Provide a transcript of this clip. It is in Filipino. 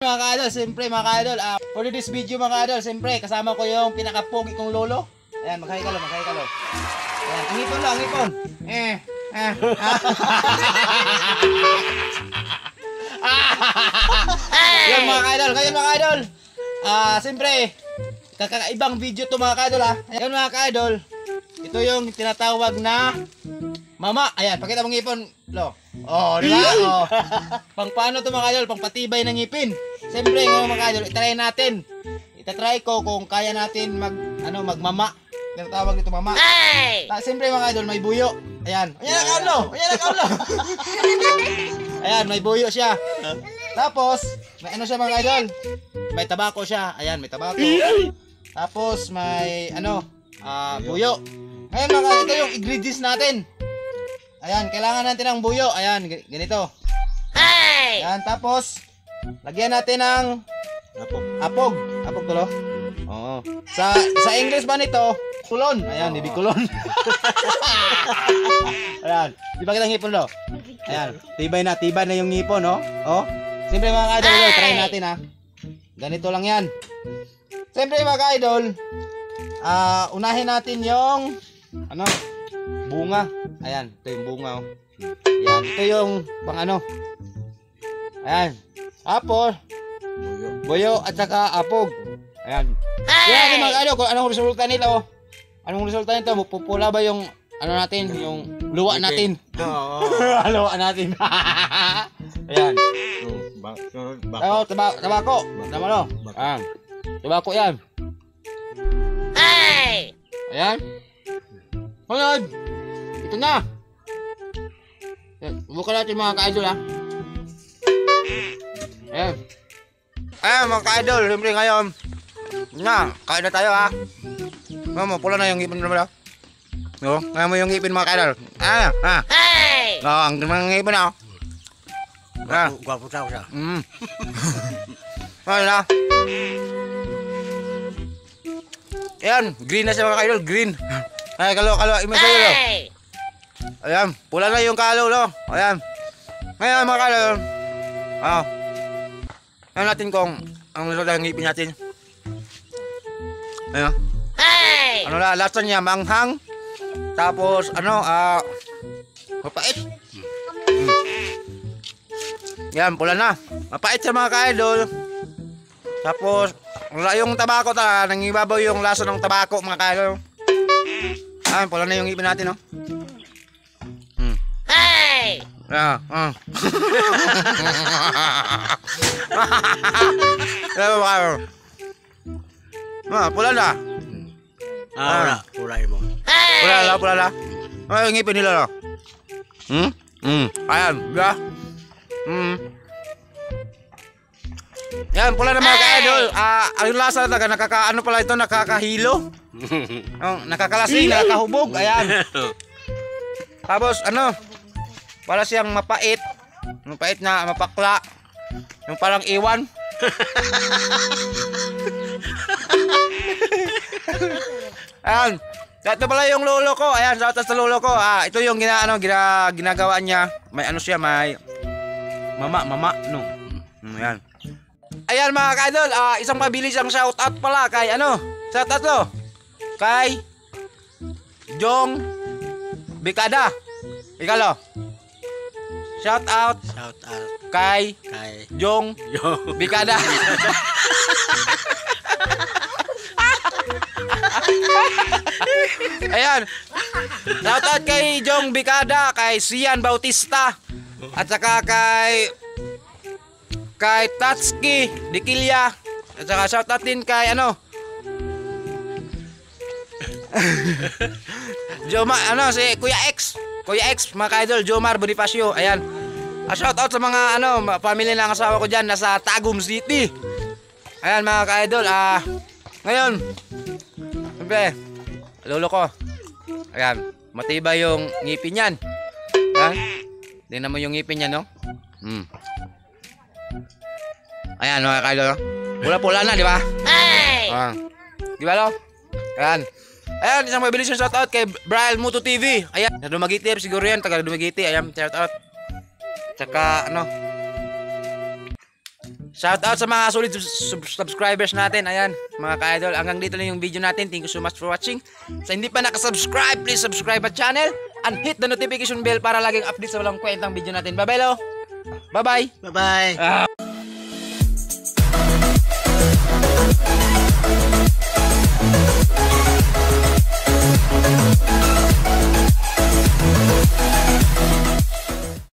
Mga ka-idol, siyempre mga ka-idol, for this video mga ka-idol, siyempre kasama ko yung pinakapogi kong lolo. Ayan, maghay ka lo. Ayan, ang ipon lang, ang ipon. Yan mga ka-idol, ngayon mga ka-idol. Siyempre, kakaibang video to mga ka-idol Ayan mga ka-idol, ito yung tinatawag na mama. Ayan, pakita mong ngipon, lo. Oh, di ba? Oh. Pang paano to mga ka-idol? Pang patibay ng ngipin. Siyempre, mga ka-idol, itry natin. Itatry ko kung kaya natin magmama. Tinatawag ito mama. Hey! Siyempre mga ka-idol, may buyo. Ayan. Ayan ang kaulo. Ayan, may buyo siya. Tapos, may ano siya mga ka-idol? May tabako siya. Ayan, may tabako. Tapos, may buyo. Ngayon mga ka-idol, ito yung ingredients natin. Ayan, kailangan natin ng buyo. Ayan, ganito. Hey! Ayan, tapos lagyan natin ng apog. Apog tulo. Oo. Sa English ba nito? Kulon. Ayan, hindi kulon. Ayan, di ba kitang ngipon lo? Ayan, tibay na yung ngipon, no? Oh. Siyempre mga ka-idol, try natin Ganito lang yan. Siyempre mga ka-idol, unahin natin yung bunga. Ayan, ito yung bunga. Ayan, ito yung pang Ayan. Tapos buyo at saka apog. Ayan. Kaya mga ka-idol, kung anong resulta nito. Anong resulta nito? Pupula ba yung natin, yung luwa natin? Oo. Luwa natin. Ayan. Tabako. Tama no? Ayan. Tabako yan. Hey! Ayan. Hold. Ito na. Bukan natin mga ka-idol Ayan. Ayan mga ka-idol, siyempre ngayon kain na tayo pula na yung ngipin mo ngayon mo yung ngipin mga ka-idol. Hey! Ang mga ngipin Gwapo tao siya. Ayan Ayan, green na siya mga ka-idol, green. Ay, kalo, ima sa'yo lo. Ayan, pula na yung kalo lo. Ayan. Ngayon mga ka-idol, ayan natin kung ang resulta ng ngipin natin. Ayan. Hey! Lasa niya, manghang. Tapos, mapait. Yan, pula na. Mapait siya mga ka-idol. Tapos, yung tabako nangibabaw yung lasa ng tabako mga ka-idol. Ayan, pula na yung ngipin natin, Hey! Pula na. Pula mo. Pula na. Yung ngipin nila, Ayan, diba? Yan, pula na mga ka-idol. Yung lasa nakakaano pala ito, nakakahilo. Nakakalasing, nakakahubog. Ayan. Tapos para siyang mapait. Mapait na mapakla. Yung parang iwan. Ayan. Ito pala yung lolo ko. Ayan, sa lolo ko. Ito yung ginagawa niya. May siya, may mama, no. Ayan. Ayan mga ka-idol, isang mabilis ang shoutout pala kay shoutout lo. Kay Jong Bikada. Ikalo. Shoutout kay Jong Bikada. Ayan. Shoutout kay Jong Bikada, kay Sian Bautista, at saka kay Tatsuki Dikilya, at saka shoutout din kay si Kuya X mga ka-idol, Jomar Bonifacio. Ayan. Shoutout sa mga family ng asawa ko dyan, nasa Tagum City. Ayan mga ka-idol, ngayon siyempre lolo ko, ayan, matibay yung ngipin yan. Tingnan mo yung ngipin yan, no? Ayan mga ka-idol, pula-pula na, di ba? Hey! Di ba lo? Ayan. Ayan, isang mabilis yung shoutout kay Brian Muto TV. Ayan, na Dumagiti, siguro yan, taga Dumagiti. Ayan, shoutout. Tsaka Shout out sa mga solid subscribers natin. Ayan, mga ka-idol. Hanggang dito lang yung video natin. Thank you so much for watching. Sa hindi pa nakasubscribe, please subscribe at channel and hit the notification bell para laging update sa walang kwentang video natin. Bye-bye, lo. Bye-bye. Bye-bye.